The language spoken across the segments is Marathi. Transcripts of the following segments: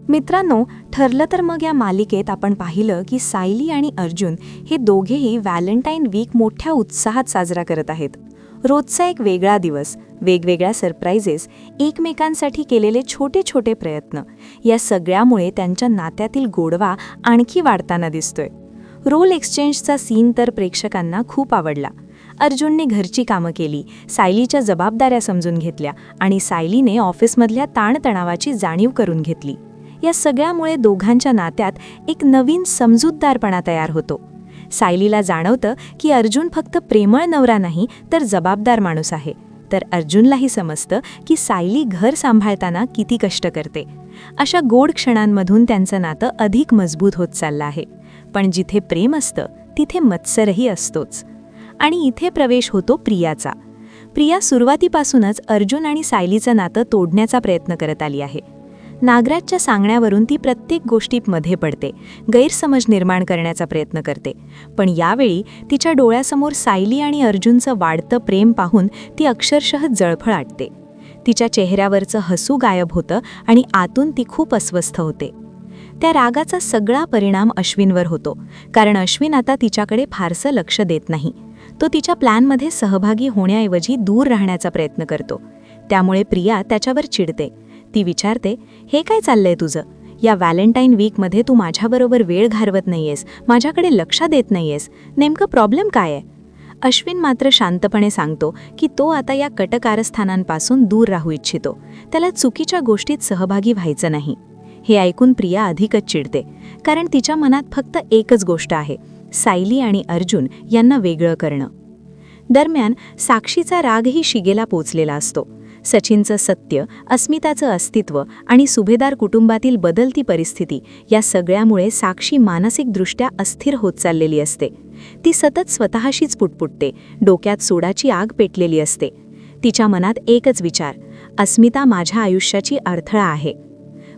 मित्रांनो, ठरलं तर मग या मालिकेत आपण पाहिलं की सायली आणि अर्जुन हे दोघेही व्हॅलेंटाईन वीक मोठ्या उत्साहात साजरा करत आहेत. रोजचा एक वेगळा दिवस, वेगवेगळ्या सरप्राइजेस, एकमेकांसाठी केलेले छोटे छोटे प्रयत्न, या सगळ्यामुळे त्यांच्या नात्यातील गोडवा आणखी वाढताना दिसतोय. रोल एक्सचेंजचा सीन तर प्रेक्षकांना खूप आवडला. अर्जुनने घरची कामं केली, सायलीच्या जबाबदाऱ्या समजून घेतल्या आणि सायलीने ऑफिसमधल्या ताणतणावाची जाणीव करून घेतली. या सगळ्यामुळे दोघांच्या नात्यात एक नवीन समजूतदारपणा तयार होतो. सायलीला जाणवतं की अर्जुन फक्त प्रेमळ नवरा नाही तर जबाबदार माणूस आहे, तर अर्जुनलाही समजतं की सायली घर सांभाळताना किती कष्ट करते. अशा गोड क्षणांमधून त्यांचं नातं अधिक मजबूत होत चाललं आहे. पण जिथे प्रेम असतं तिथे मत्सरही असतोच. आणि इथे प्रवेश होतो प्रियाचा. प्रिया सुरुवातीपासूनच अर्जुन आणि सायलीचं नातं तोडण्याचा प्रयत्न करत आली आहे. नागराजच्या सांगण्यावरून ती प्रत्येक गोष्टीत मध्ये पडते, गैरसमज निर्माण करण्याचा प्रयत्न करते. पण यावेळी तिच्या डोळ्यासमोर सायली आणि अर्जुनचं वाढतं प्रेम पाहून ती अक्षरशः जळफळाटते. तिच्या चेहऱ्यावरचं हसू गायब होतं आणि आतून ती खूप अस्वस्थ होते. त्या रागाचा सगळा परिणाम अश्विनवर होतो, कारण अश्विन आता तिच्याकडे फारसं लक्ष देत नाही. तो तिच्या प्लॅनमध्ये सहभागी होण्याऐवजी दूर राहण्याचा प्रयत्न करतो. त्यामुळे प्रिया त्याच्यावर चिडते. ती विचारते, हे काय चाललंय तुझं? या व्हॅलेंटाईन वीकमध्ये तू माझ्याबरोबर वेळ घालवत नाहीयेस, माझ्याकडे लक्ष देत नाहीयेस, नेमकं प्रॉब्लेम काय आहे? अश्विन मात्र शांतपणे सांगतो की तो आता या कटकारस्थानांपासून दूर राहू इच्छितो. त्याला चुकीच्या गोष्टीत सहभागी व्हायचं नाही. हे ऐकून प्रिया अधिकच चिडते, कारण तिच्या मनात फक्त एकच गोष्ट आहे, सायली आणि अर्जुन यांना वेगळं करणं. दरम्यान साक्षीचा रागही शिगेला पोचलेला असतो. सचिनचं सत्य, अस्मिताचं अस्तित्व आणि सुभेदार कुटुंबातील बदलती परिस्थिती, या सगळ्यामुळे साक्षी मानसिकदृष्ट्या अस्थिर होत चाललेली असते. ती सतत स्वतःशीच पुटपुटते, डोक्यात सोडाची आग पेटलेली असते. तिच्या मनात एकच विचार, अस्मिता माझ्या आयुष्याची अडथळा आहे.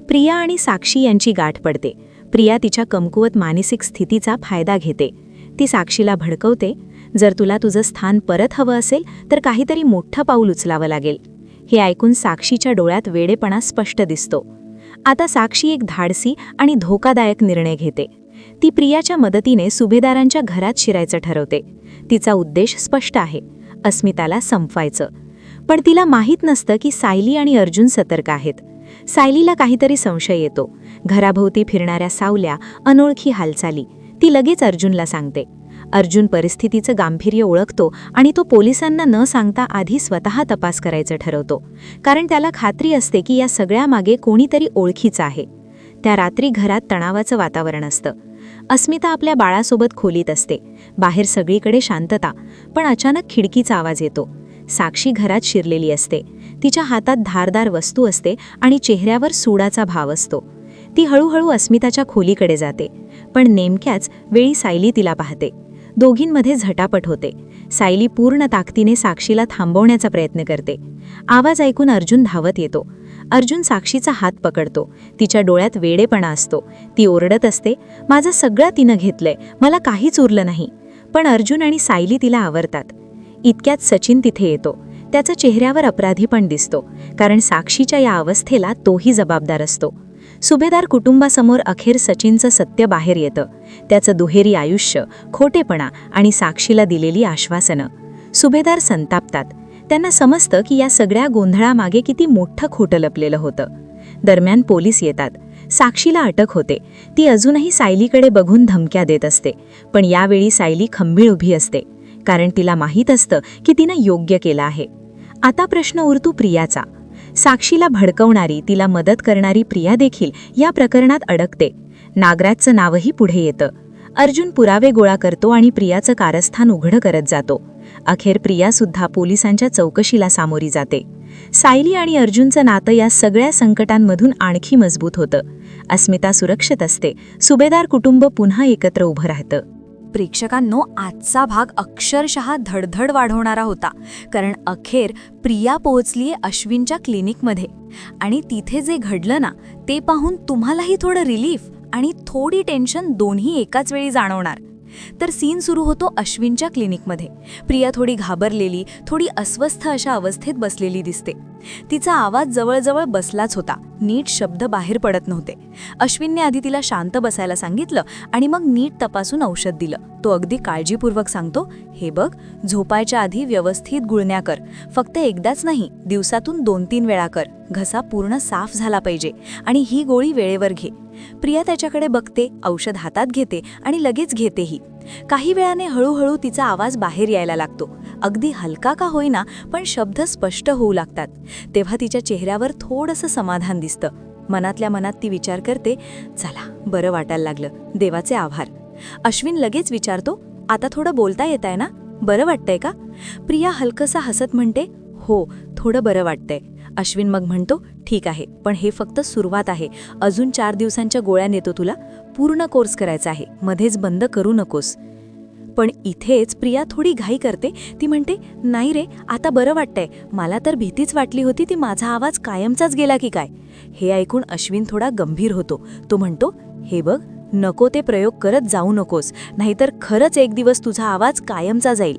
प्रिया आणि साक्षी यांची गाठ पडते. प्रिया तिच्या कमकुवत मानसिक स्थितीचा फायदा घेते. ती साक्षीला भडकवते, जर तुला तुझं स्थान परत हवं असेल तर काहीतरी मोठं पाऊल उचलावं लागेल. हे ऐकून साक्षीच्या डोळ्यात वेडेपणा स्पष्ट दिसतो. आता साक्षी एक धाडसी आणि धोकादायक निर्णय घेते. ती प्रियाच्या मदतीने सुभेदारांच्या घरात शिरायचं ठरवते. तिचा उद्देश स्पष्ट आहे, अस्मिताला संपवायचं. पण तिला माहीत नसतं की सायली आणि अर्जुन सतर्क आहेत. सायलीला काहीतरी संशय येतो. घराभोवती फिरणाऱ्या सावल्या, अनोळखी हालचाली. ती लगेच अर्जुनला सांगते. अर्जुन परिस्थितीचं गांभीर्य ओळखतो आणि तो पोलिसांना न सांगता आधी स्वतः तपास करायचं ठरवतो, कारण त्याला खात्री असते की या सगळ्यामागे कोणीतरी ओळखीचं आहे. त्या रात्री घरात तणावाचं वातावरण असतं. अस्मिता आपल्या बाळासोबत खोलीत असते. बाहेर सगळीकडे शांतता, पण अचानक खिडकीचा आवाज येतो. साक्षी घरात शिरलेली असते. तिच्या हातात धारदार वस्तू असते आणि चेहऱ्यावर सूडाचा भाव असतो. ती हळूहळू अस्मिताच्या खोलीकडे जाते, पण नेमक्याच वेळी सायली तिला पाहते. दोघींमध्ये झटापट होते. सायली पूर्ण ताकदीने साक्षीला थांबवण्याचा प्रयत्न करते. आवाज ऐकून अर्जुन धावत येतो. अर्जुन साक्षीचा हात पकडतो. तिच्या डोळ्यात वेडेपणा असतो. ती ओरडत असते, माझं सगळं तिनं घेतलंय, मला काहीच उरलं नाही. पण अर्जुन आणि सायली तिला आवरतात. इतक्यात सचिन तिथे येतो. त्याच्या चेहऱ्यावर अपराधीपण दिसतो, कारण साक्षीच्या या अवस्थेला तोही जबाबदार असतो. सुभेदार कुटुंबासमोर अखेर सचिनचं सत्य बाहेर येतं. त्याचं दुहेरी आयुष्य, खोटेपणा आणि साक्षीला दिलेली आश्वासनं. सुभेदार संतापतात. त्यांना समजतं की या सगळ्या गोंधळामागे किती मोठं खोटं लपलेलं होतं. दरम्यान पोलीस येतात. साक्षीला अटक होते. ती अजूनही सायलीकडे बघून धमक्या देत असते. पण यावेळी सायली खंबीर उभी असते, कारण तिला माहीत असतं की तिनं योग्य केलं आहे. आता प्रश्न उरतो प्रियाचा. साक्षीला भडकवणारी, तिला मदत करणारी प्रिया देखील या प्रकरणात अडकते. नागराजचं नावही पुढे येतं. अर्जुन पुरावे गोळा करतो आणि प्रियाचं कारस्थान उघडं करत जातो. अखेर प्रियासुद्धा पोलिसांच्या चौकशीला सामोरी जाते. सायली आणि अर्जुनचं नातं या सगळ्या संकटांमधून आणखी मजबूत होतं. अस्मिता सुरक्षित असते. सुभेदार कुटुंब पुन्हा एकत्र उभं राहतं. प्रेक्षकांनो, आजचा भाग अक्षरशः धडधड वाढवणारा होता, कारण अखेर प्रिया पोहोचलीये अश्विनच्या क्लिनिकमध्ये. आणि तिथे जे घडलं ना, ते पाहून तुम्हालाही थोडं रिलीफ आणि थोडी टेन्शन दोन्ही एकाच वेळी जाणवणार. तर सीन सुरू होतो अश्विनच्या क्लिनिकमध्ये. प्रिया थोडी घाबरलेली, थोडी अस्वस्थ अशा अवस्थेत बसलेली दिसते. तिचा आवाज जवळजवळ बसलाच होता, नीट शब्द बाहेर पडत नव्हते. अश्विनने आधी तिला शांत बसायला सांगितलं आणि मग नीट तपासून औषध दिलं. तो अगदी काळजीपूर्वक सांगतो, हे बघ, झोपायच्या आधी व्यवस्थित गुळण्या कर. फक्त एकदाच नाही, दिवसातून 2-3 वेळा कर. घसा पूर्ण साफ झाला पाहिजे आणि ही गोळी वेळेवर घे. प्रिया त्याच्याकडे बघते, औषध हातात घेते आणि लगेच घेतेही. काही वेळाने हळूहळू तिचा आवाज बाहेर यायला लागतो. अगदी हलका का होईना, पण शब्द स्पष्ट होऊ लागतात. तेव्हा तिच्या चेहऱ्यावर थोडंसं समाधान दिसतं. मनातल्या मनात ती विचार करते, चला, बरं वाटायला लागलं, देवाचे आभार. अश्विन लगेच विचारतो, आता थोडं बोलता येतंय ना? बरं वाटतंय का? प्रिया हलकसा हसत म्हणते, हो, थोडं बरं वाटतंय. अश्विन मग म्हणतो, ठीक आहे, पण हे फक्त सुरुवात आहे. अजून 4 दिवसांच्या गोळ्या नेतो तुला. पूर्ण कोर्स करायचा आहे, मध्येच बंद करू नकोस. पण इथेच प्रिया थोडी घाई करते. ती म्हणते, नाही रे, आता बरं वाटतंय. मला तर भीतीच वाटली होती ती माझा आवाज कायमचाच गेला की काय. हे ऐकून अश्विन थोडा गंभीर होतो. तो म्हणतो, हे बघ, नको ते प्रयोग करत जाऊ नकोस, नाहीतर खरंच एक दिवस तुझा आवाज कायमचा जाईल.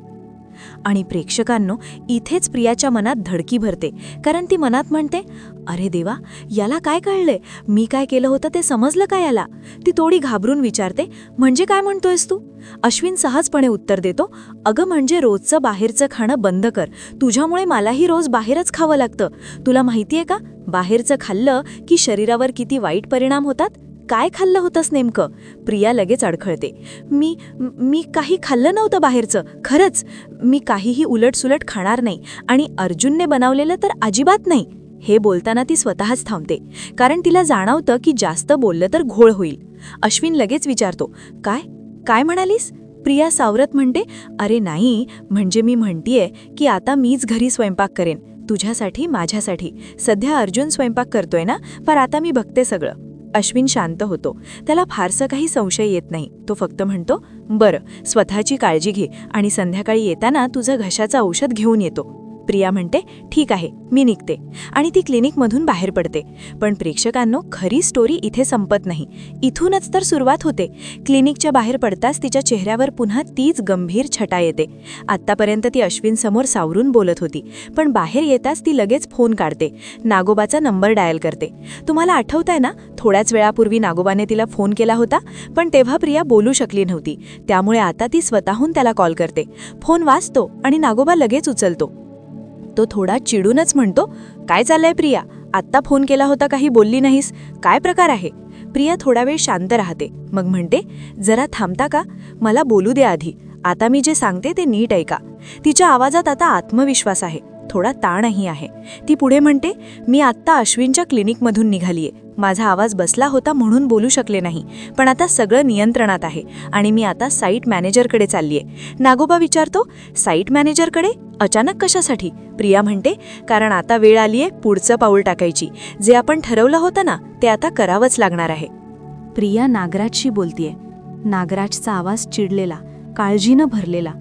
आणि प्रेक्षकांनो, इथेच प्रियाच्या मनात धडकी भरते, कारण ती मनात म्हणते, अरे देवा, याला काय कळलंय? मी काय केलं होतं ते समजलं का याला? ती थोडी घाबरून विचारते, म्हणजे काय म्हणतोयस तू? अश्विन सहजपणे उत्तर देतो, अगं म्हणजे रोजचं बाहेरचं खाणं बंद कर. तुझ्यामुळे मलाही रोज बाहेरच खावं लागतं. तुला माहितीये का, बाहेरचं खाल्लं की शरीरावर किती वाईट परिणाम होतात? काय खाल्लं होतंस नेमकं? प्रिया लगेच अडखळते. मी काही खाल्लं नव्हतं बाहेरचं, खरंच. मी काहीही उलटसुलट खाणार नाही आणि अर्जुनने बनवलेलं तर अजिबात नाही. हे बोलताना ती स्वतःच थांबते, कारण तिला जाणवतं की जास्त बोललं तर घोळ होईल. अश्विन लगेच विचारतो, काय काय म्हणालीस? प्रिया सावरत म्हणते, अरे नाही, म्हणजे मी म्हणतीये की आता मीच घरी स्वयंपाक करेन, तुझ्यासाठी, माझ्यासाठी. सध्या अर्जुन स्वयंपाक करतोय ना, पण आता मी बघते सगळं. अश्विन शांत होतो. त्याला फारसं काही संशय येत नाही. तो फक्त म्हणतो, बरं, स्वतःची काळजी घे आणि संध्याकाळी येताना तुझं घशाचं औषध घेऊन येतो. प्रिया म्हणते, ठीक आहे, मी निघते. आणि ती क्लिनिकमधून बाहेर पडते. पण प्रेक्षकांनो, खरी स्टोरी इथे संपत नाही. इथूनच तर सुरुवात होते. क्लिनिकच्या बाहेर पडताच तिच्या चेहऱ्यावर पुन्हा तीच गंभीर छटा येते. आत्तापर्यंत ती अश्विनसमोर सावरून बोलत होती, पण बाहेर येताच ती लगेच फोन काढते. नागोबाचा नंबर डायल करते. तुम्हाला आठवतंय ना, थोड्याच वेळापूर्वी नागोबाने तिला फोन केला होता, पण तेव्हा प्रिया बोलू शकली नव्हती. त्यामुळे आता ती स्वतःहून त्याला कॉल करते. फोन वाजतो आणि नागोबा लगेच उचलतो. तो थोडा चिडूनच म्हणतो, काय चाललंय प्रिया? आत्ता फोन केला होता, काही बोलली नाहीस, काय प्रकार आहे? प्रिया थोडा वेळ शांत राहते, मग म्हणते, जरा थांबता का? मला बोलू दे आधी. आता मी जे सांगते ते नीट ऐका. तिच्या आवाजात आता आत्मविश्वास आहे, थोडा ताणही आहे. ती पुढे म्हणते, मी आत्ता अश्विनच्या क्लिनिकमधून निघालीये. माझा आवाज बसला होता म्हणून बोलू शकले नाही, पण आता सगळं नियंत्रणात आहे आणि मी आता साईट मॅनेजरकडे चाललीये. नागोबा विचारतो, साईट मॅनेजरकडे? अचानक कशासाठी? प्रिया म्हणते, कारण आता वेळ आलीये पुढचं पाऊल टाकायची. जे आपण ठरवलं होतं ना, ते आता करावंच लागणार आहे. प्रिया नागराजशी बोलतीये. नागराजचा आवाज चिडलेला, काळजीनं भरलेला.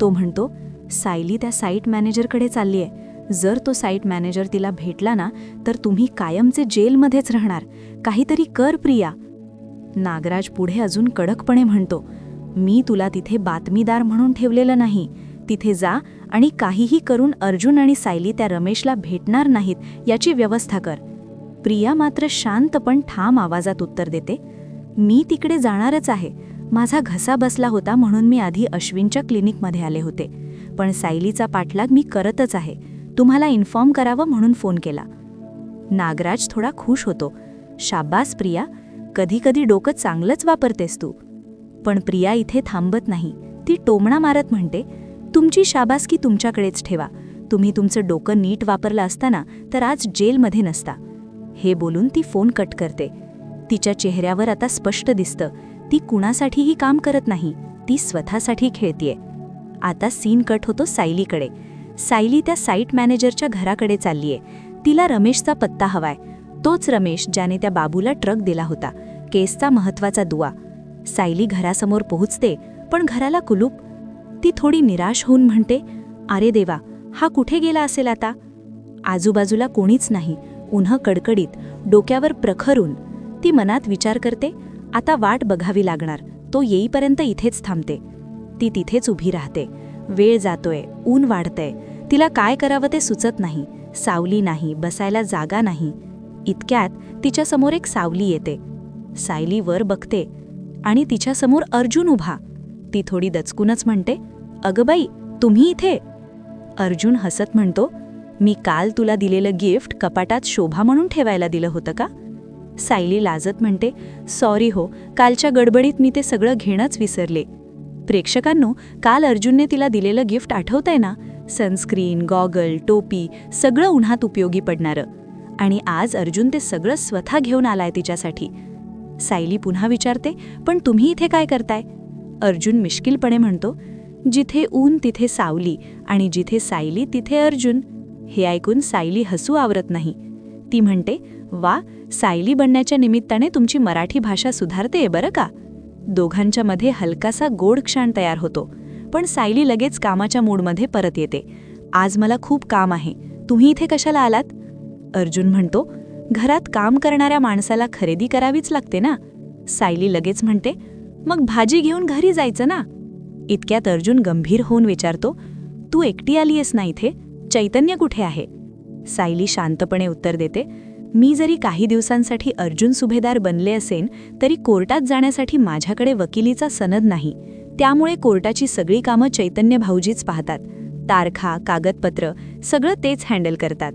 तो म्हणतो, सायली त्या साईट मॅनेजरकडे चाललीये. जर तो साईट मॅनेजर तिला भेटला ना, तर तुम्ही कायमचे जेलमध्येच राहणार. काहीतरी कर प्रिया. नागराज पुढे अजून कडकपणे म्हणतो, मी तुला तिथे बातमीदार म्हणून ठेवलेलं नाही. तिथे जा आणि काहीही करून अर्जुन आणि सायली त्या रमेशला भेटणार नाहीत याची व्यवस्था कर. प्रिया मात्र शांत पण ठाम आवाजात उत्तर देते, मी तिकडे जाणारच आहे. माझा घसा बसला होता म्हणून मी आधी अश्विनच्या क्लिनिकमध्ये आले होते, पण सायलीचा पाठलाग मी करतच आहे. तुम्हाला इन्फॉर्म करावं म्हणून फोन केला. नागराज थोडा खुश होतो. शाबास प्रिया, कधी कधी डोकं चांगलंच वापरतेस तू. पण प्रिया इथे थांबत नाही. ती टोमणा मारत म्हणते, तुमची शाबासकी तुमच्याकडेच ठेवा. तुम्ही तुमचं डोकं नीट वापरलं असताना तर आज जेलमध्ये नसता. हे बोलून ती फोन कट करते. तिच्या चेहऱ्यावर आता स्पष्ट दिसतं, ती कुणासाठीही काम करत नाही, ती स्वतःसाठी खेळतीये. आता सीन कट होतो सायलीकडे. सायली त्या साईट मॅनेजरच्या घराकडे चाललीये. तिला रमेशचा पत्ता हवाय, तोच रमेश ज्याने त्या बाबूला ट्रक दिला होता, केसचा महत्वाचा दुवा. सायली घरासमोर पोहोचते, पण घराला कुलूप. ती थोडी निराश होऊन म्हणते, अरे देवा, हा कुठे गेला असेल आता? आजूबाजूला कोणीच नाही. उन्ह कडकडीत, डोक्यावर प्रखर ऊन. ती मनात विचार करते, आता वाट बघावी लागणार. तो येईपर्यंत इथेच थांबते. ती तिथेच उभी राहते. वेळ जातोय, ऊन वाढतंय. तिला काय करावं ते सुचत नाही. सावली नाही, बसायला जागा नाही. इतक्यात तिच्यासमोर एक सावली येते. सायली वर बघते आणि तिच्यासमोर अर्जुन उभा. ती थोडी दचकूनच म्हणते, "अगं बाई, तुम्ही इथे?" अर्जुन हसत म्हणतो, "मी काल तुला दिलेलं गिफ्ट कपाटात शोभा म्हणून ठेवायला दिलं होतं का?" सायली लाजत म्हणते, "सॉरी हो, कालच्या गडबडीत मी ते सगळं घेणंच विसरले." प्रेक्षकांनो, काल अर्जुनने तिला दिलेलं गिफ्ट आठवतंय ना? सनस्क्रीन, गॉगल, टोपी, सगळं उन्हात उपयोगी पडणारं. आणि आज अर्जुन ते सगळं स्वतः घेऊन आलाय तिच्यासाठी. सायली पुन्हा विचारते, "पण तुम्ही इथे काय करताय?" अर्जुन मिश्किलपणे म्हणतो, "जिथे ऊन तिथे सावली आणि जिथे सायली तिथे अर्जुन." हे ऐकून सायली हसू आवरत नाही. ती म्हणते, "वा, सायली बनण्याच्या निमित्ताने तुमची मराठी भाषा सुधारतेय बरं का." दोघांच्या मध्ये हलकासा गोड क्षण तयार होतो. पण सायली लगेच कामाच्या मूडमध्ये परत येते. "आज मला खूप काम आहे, तुम्ही इथे कशाला आलात?" अर्जुन म्हणतो, "घरात काम करणाऱ्या माणसाला खरेदी करावीच लागते ना." सायली लगेच म्हणते, "मग भाजी घेऊन घरी जायचं ना." इतक्यात अर्जुन गंभीर होऊन विचारतो, "तू एकटी आलीयस ना इथे? चैतन्य कुठे आहे?" सायली शांतपणे उत्तर देते, "मी जरी काही दिवसांसाठी अर्जुन सुभेदार बनले असेन तरी कोर्टात जाण्यासाठी माझ्याकडे वकिलीचा सनद नाही. त्यामुळे कोर्टाची सगळी कामं चैतन्य भाऊजीच पाहतात. तारखा, कागदपत्र सगळं तेच हँडल करतात."